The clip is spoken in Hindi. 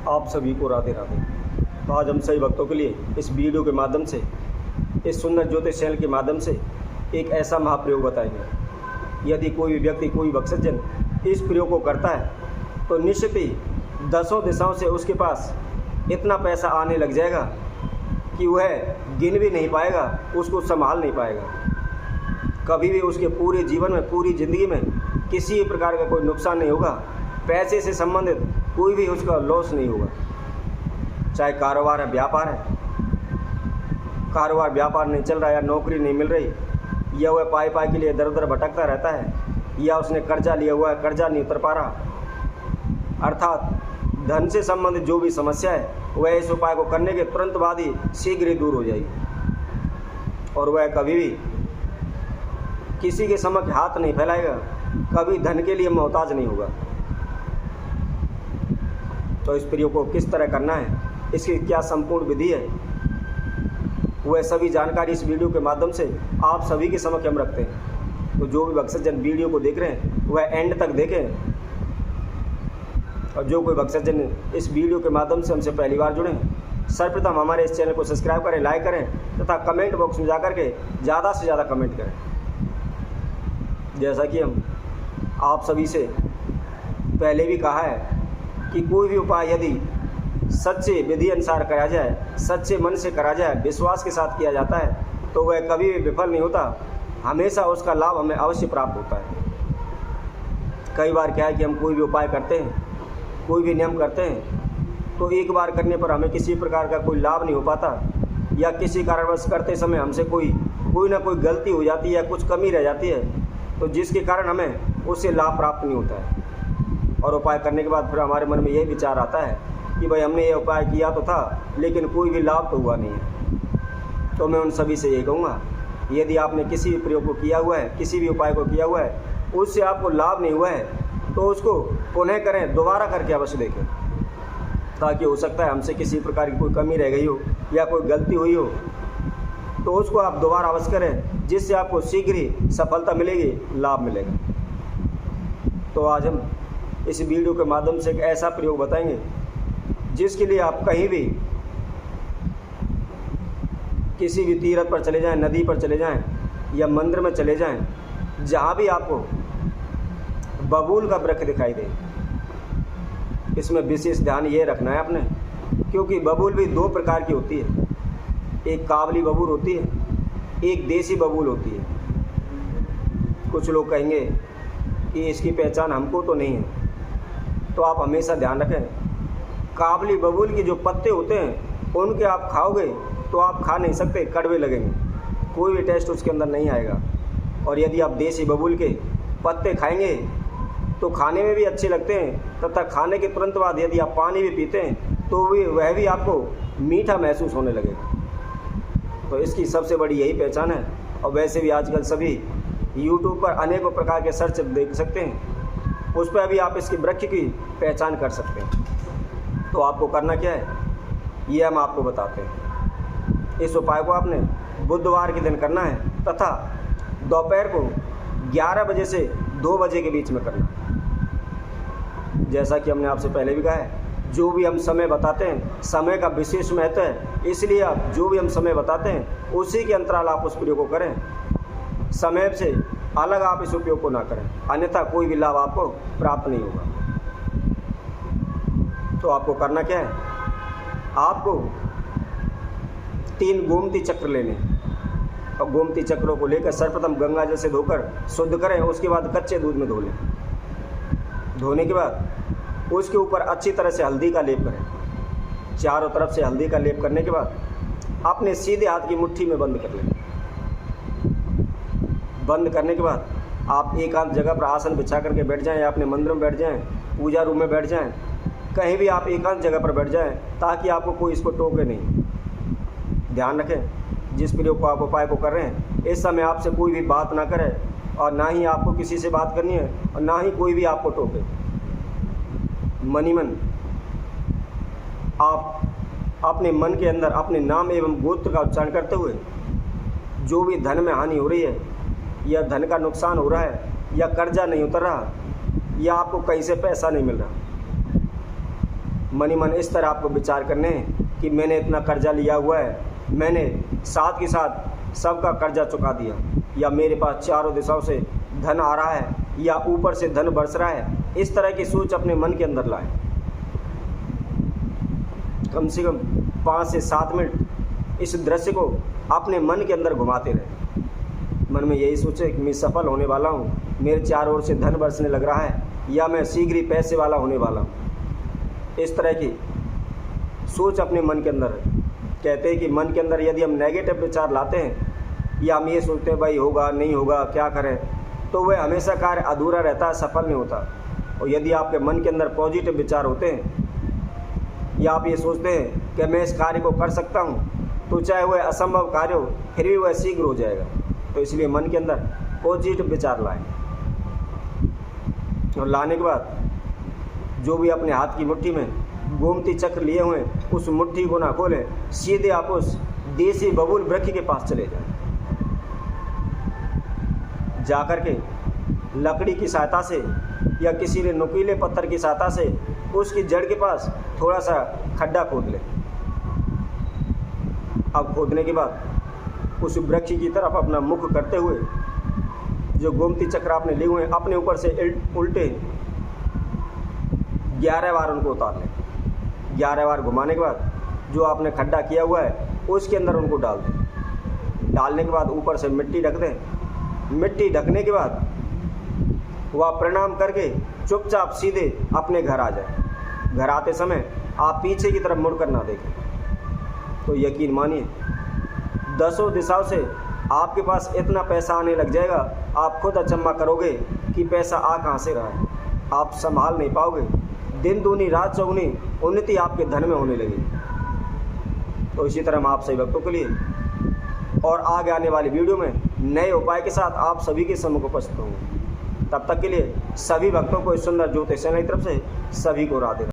आप सभी को राधे राधे। तो आज हम सभी भक्तों के लिए इस वीडियो के माध्यम से, इस सुंदर ज्योतिष चैनल के माध्यम से एक ऐसा महाप्रयोग बताएंगे। यदि कोई भी व्यक्ति, कोई भक्तजन इस प्रयोग को करता है तो निश्चित ही दसों दिशाओं से उसके पास इतना पैसा आने लग जाएगा कि वह गिन भी नहीं पाएगा, उसको संभाल नहीं पाएगा। कभी भी उसके पूरे जीवन में, पूरी ज़िंदगी में किसी प्रकार का कोई नुकसान नहीं होगा। पैसे से संबंधित कोई भी उसका लॉस नहीं होगा। चाहे कारोबार है, व्यापार है, कारोबार व्यापार नहीं चल रहा, या नौकरी नहीं मिल रही, या वह पाई पाई के लिए इधर उधर भटकता रहता है, या उसने कर्जा लिया हुआ है, कर्जा नहीं उतर पा रहा, अर्थात धन से संबंधित जो भी समस्या है वह इस उपाय को करने के तुरंत बाद ही शीघ्र ही दूर हो जाएगी और वह कभी भी किसी के समक्ष हाथ नहीं फैलाएगा, कभी धन के लिए मोहताज नहीं होगा। तो इस प्रयोग को किस तरह करना है, इसकी क्या संपूर्ण विधि है, वह सभी जानकारी इस वीडियो के माध्यम से आप सभी के समक्ष हम रखते हैं। तो जो भी भक्तजन वीडियो को देख रहे हैं वह एंड तक देखें, और जो कोई भक्तजन इस वीडियो के माध्यम से हमसे पहली बार जुड़े सर्वप्रथम हमारे इस चैनल को सब्सक्राइब करें, लाइक करें तथा कमेंट बॉक्स में जाकर के ज़्यादा से ज़्यादा कमेंट करें। जैसा कि हम आप सभी से पहले भी कहा है कि कोई भी उपाय यदि सच्चे विधि अनुसार करा जाए, सच्चे मन से करा जाए, विश्वास के साथ किया जाता है तो वह कभी भी विफल नहीं होता, हमेशा उसका लाभ हमें अवश्य प्राप्त होता है। कई बार क्या है कि हम कोई भी उपाय करते हैं, कोई भी नियम करते हैं तो एक बार करने पर हमें किसी प्रकार का कोई लाभ नहीं हो पाता, या किसी कारणवश करते समय हमसे कोई ना कोई गलती हो जाती है या कुछ कमी रह जाती है, तो जिसके कारण हमें उससे लाभ प्राप्त नहीं होता है। और उपाय करने के बाद फिर हमारे मन में यही विचार आता है कि भाई हमने ये उपाय किया तो था लेकिन कोई भी लाभ तो हुआ नहीं है। तो मैं उन सभी से ये कहूँगा, यदि आपने किसी भी प्रयोग को किया हुआ है, किसी भी उपाय को किया हुआ है, उससे आपको लाभ नहीं हुआ है तो उसको पुनः करें, दोबारा करके अवश्य देखें, ताकि हो सकता है हमसे किसी प्रकार की कोई कमी रह गई हो या कोई गलती हुई हो तो उसको आप दोबारा अवश्य करें, जिससे आपको शीघ्र ही सफलता मिलेगी, लाभ मिलेगा। तो आज हम इस वीडियो के माध्यम से एक ऐसा प्रयोग बताएंगे जिसके लिए आप कहीं भी, किसी भी तीर्थ पर चले जाएं, नदी पर चले जाएं या मंदिर में चले जाएं, जहाँ भी आपको बबूल का वृक्ष दिखाई दे, इसमें विशेष ध्यान ये रखना है आपने, क्योंकि बबूल भी दो प्रकार की होती है। एक काबली बबूल होती है, एक देसी बबूल होती है। कुछ लोग कहेंगे कि इसकी पहचान हमको तो नहीं है, तो आप हमेशा ध्यान रखें, काबली बबूल के जो पत्ते होते हैं उनके आप खाओगे तो आप खा नहीं सकते, कड़वे लगेंगे, कोई भी टेस्ट उसके अंदर नहीं आएगा। और यदि आप देसी बबूल के पत्ते खाएंगे तो खाने में भी अच्छे लगते हैं, तथा खाने के तुरंत बाद यदि आप पानी भी पीते हैं तो वह भी आपको मीठा महसूस होने लगेगा। तो इसकी सबसे बड़ी यही पहचान है। और वैसे भी आजकल सभी यूट्यूब पर अनेकों प्रकार के सर्च देख सकते हैं, उस पर भी आप इसकी वृक्ष की पहचान कर सकते हैं। तो आपको करना क्या है ये हम आपको बताते हैं। इस उपाय को आपने बुधवार के दिन करना है तथा दोपहर को 11 बजे से 2 बजे के बीच में करना। जैसा कि हमने आपसे पहले भी कहा है, जो भी हम समय बताते हैं, समय का विशेष महत्व है, इसलिए आप जो भी हम समय बताते हैं उसी के अंतराल आप उस प्रयोग को करें, समय से अलग आप इस उपयोग को ना करें, अन्यथा कोई भी लाभ आपको प्राप्त नहीं होगा। तो आपको करना क्या है, आपको 3 गोमती चक्र लेने, और गोमती चक्रों को लेकर सर्वप्रथम गंगा जल से धोकर शुद्ध करें, उसके बाद कच्चे दूध में धो लें। धोने के बाद उसके ऊपर अच्छी तरह से हल्दी का लेप करें। चारों तरफ से हल्दी का लेप करने के बाद अपने सीधे हाथ की मुट्ठी में बंद कर लें। बंद करने के बाद आप एकांत जगह पर आसन बिछा करके बैठ जाएं, या अपने मंदिर में बैठ जाएं, पूजा रूम में बैठ जाएं, कहीं भी आप एकांत जगह पर बैठ जाएं, ताकि आपको कोई इसको टोके नहीं। ध्यान रखें, जिस प्रयोग को आप उपाय को कर रहे हैं इस समय आपसे कोई भी बात ना करे, और ना ही आपको किसी से बात करनी है, और ना ही कोई भी आपको टोके। मन ही मन आप अपने मन के अंदर अपने नाम एवं गोत्र का उच्चारण करते हुए, जो भी धन में हानि हो रही है, या धन का नुकसान हो रहा है, या कर्जा नहीं उतर रहा, या आपको कहीं से पैसा नहीं मिल रहा, मन ही मन इस तरह आपको विचार करने हैं कि मैंने इतना कर्जा लिया हुआ है, मैंने साथ के साथ सबका कर्जा चुका दिया, या मेरे पास चारों दिशाओं से धन आ रहा है, या ऊपर से धन बरस रहा है। इस तरह की सोच अपने मन के अंदर लाएं। कम से कम 5 से 7 मिनट इस दृश्य को अपने मन के अंदर घुमाते रहें। मन में यही सोचें कि मैं सफल होने वाला हूँ, मेरे चारों ओर से धन बरसने लग रहा है, या मैं शीघ्र ही पैसे वाला होने वाला हूँ। इस तरह की सोच अपने मन के अंदर है। कहते हैं कि मन के अंदर यदि हम नेगेटिव विचार लाते हैं, या हम ये सोचते हैं भाई होगा नहीं होगा क्या करें, तो वह हमेशा कार्य अधूरा रहता है, सफल नहीं होता। और यदि आपके मन के अंदर पॉजिटिव विचार होते हैं, या आप ये सोचते हैं कि मैं इस कार्य को कर सकता हूँ, तो चाहे वह असंभव कार्य हो फिर भी वह शीघ्र हो जाएगा। तो इसलिए मन के अंदर पॉजिटिव विचार लाएं। और लाने के बाद जो भी अपने हाथ की मुट्ठी में गोमती चक्र लिए हुए उस मुट्ठी को ना खोलें, सीधे आप उस देसी बबूल वृक्ष के पास चले जाएं। जाकर के लकड़ी की सहायता से या किसी ने नुकीले पत्थर की सहायता से उसकी जड़ के पास थोड़ा सा खड्डा खोद लें। अब खोदने के बाद उस वृक्ष की तरफ अपना मुख करते हुए जो गोमती चक्र आपने लिए हुए अपने ऊपर से उल्टे 11 बार उनको उतार लें। 11 बार घुमाने के बाद जो आपने खड्डा किया हुआ है उसके अंदर उनको डाल दें। डालने के बाद ऊपर से मिट्टी ढक दें। मिट्टी ढकने के बाद वह प्रणाम करके चुपचाप सीधे अपने घर आ जाए। घर आते समय आप पीछे की तरफ मुड़कर ना देखें। तो यकीन मानिए 10 दिशाओं से आपके पास इतना पैसा आने लग जाएगा, आप खुद अचंभा करोगे कि पैसा आ कहाँ से रहा है। आप संभाल नहीं पाओगे। दिन दूनी रात चौगुनी उन्नति आपके धन में होने लगेगी। तो इसी तरह हम आप सभी भक्तों के लिए और आगे आने वाली वीडियो में नए उपाय के साथ आप सभी के सम्मुख उपस्थित होंगे। तब तक के लिए सभी भक्तों को इस सुंदर ज्योतिष चैनल की तरफ से सभी को राधे।